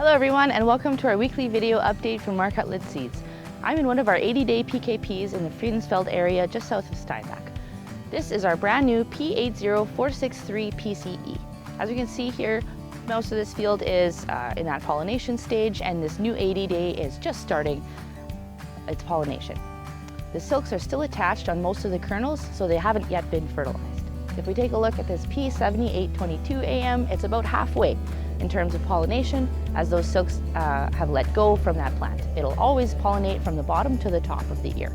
Hello everyone, and welcome to our weekly video update from Mark Hutlett Seeds. I'm in one of our 80-day PKPs in the Friedensfeld area just south of Steinbach. This is our brand new P80463 PCE. As you can see here, most of this field is in that pollination stage, and this new 80-day is just starting its pollination. The silks are still attached on most of the kernels, so they haven't yet been fertilized. If we take a look at this P7822AM, it's about halfway in terms of pollination, as those silks have let go from that plant. It'll always pollinate from the bottom to the top of the ear.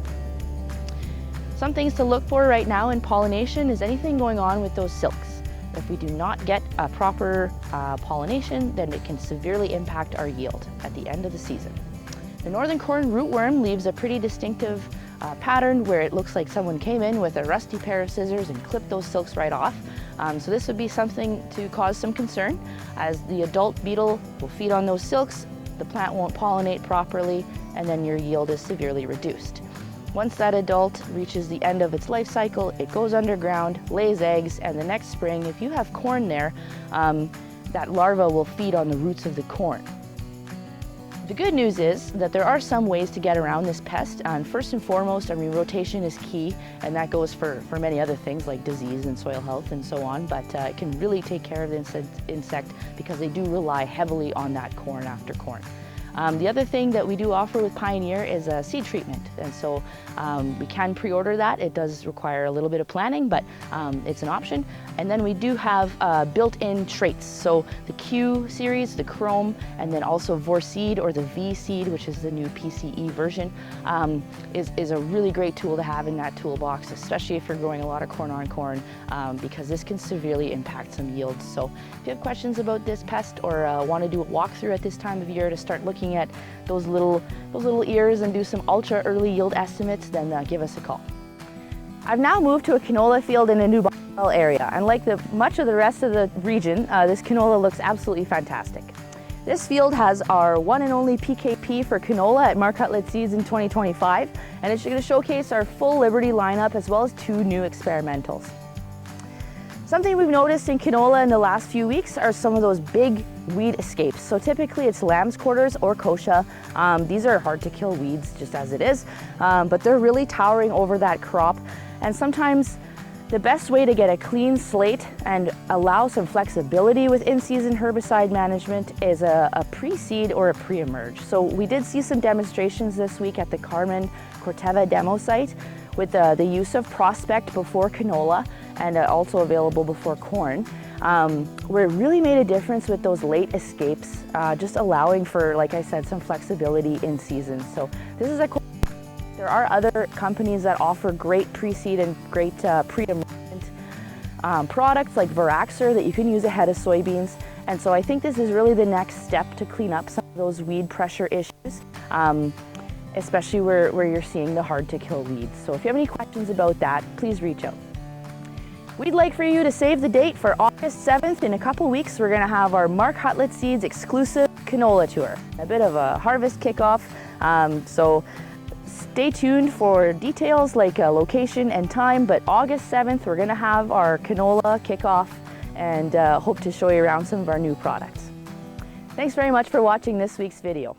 Some things to look for right now in pollination is anything going on with those silks. If we do not get a proper pollination, then it can severely impact our yield at the end of the season. The Northern Corn Rootworm leaves a pretty distinctive pattern where it looks like someone came in with a rusty pair of scissors and clipped those silks right off. So this would be something to cause some concern, as the adult beetle will feed on those silks, the plant won't pollinate properly, and then your yield is severely reduced. Once that adult reaches the end of its life cycle, it goes underground, lays eggs, and the next spring, if you have corn there, that larva will feed on the roots of the corn. The good news is that there are some ways to get around this pest, and first and foremost, rotation is key, and that goes for many other things like disease and soil health and so on, but it can really take care of the insect because they do rely heavily on that corn after corn. The other thing that we do offer with Pioneer is a seed treatment, and so we can pre-order that. It does require a little bit of planning, but it's an option. And then we do have built-in traits, so the Q series, the Chrome, and then also Vorseed or the V seed, which is the new PCE version, is a really great tool to have in that toolbox, especially if you're growing a lot of corn on corn, because this can severely impact some yields. So if you have questions about this pest or want to do a walkthrough at this time of year to start looking at those little ears and do some ultra early yield estimates, then give us a call. I've now moved to a canola field in a New Bell area, and like much of the rest of the region, this canola looks absolutely fantastic. This field has our one and only PKP for canola at Mark Hutlett Seeds in 2025, and it's going to showcase our full Liberty lineup as well as 2 new experimentals. Something we've noticed in canola in the last few weeks are some of those big weed escapes. So typically it's lamb's quarters or kochia. These are hard to kill weeds just as it is, but they're really towering over that crop. And sometimes the best way to get a clean slate and allow some flexibility with in-season herbicide management is a pre-seed or a pre-emerge. So we did see some demonstrations this week at the Carmen Corteva demo site with the use of Prospect before canola and also available before corn, where it really made a difference with those late escapes, just allowing for, like I said, some flexibility in season. So this is a cool. There are other companies that offer great pre-seed and great pre-emergent products like Veraxer that you can use ahead of soybeans. And so I think this is really the next step to clean up some of those weed pressure issues, especially where you're seeing the hard to kill weeds. So if you have any questions about that, please reach out. We'd like for you to save the date for August 7th. In a couple weeks, we're going to have our Mark Hutlett Seeds exclusive canola tour. A bit of a harvest kickoff, so stay tuned for details like location and time, but August 7th, we're going to have our canola kickoff and hope to show you around some of our new products. Thanks very much for watching this week's video.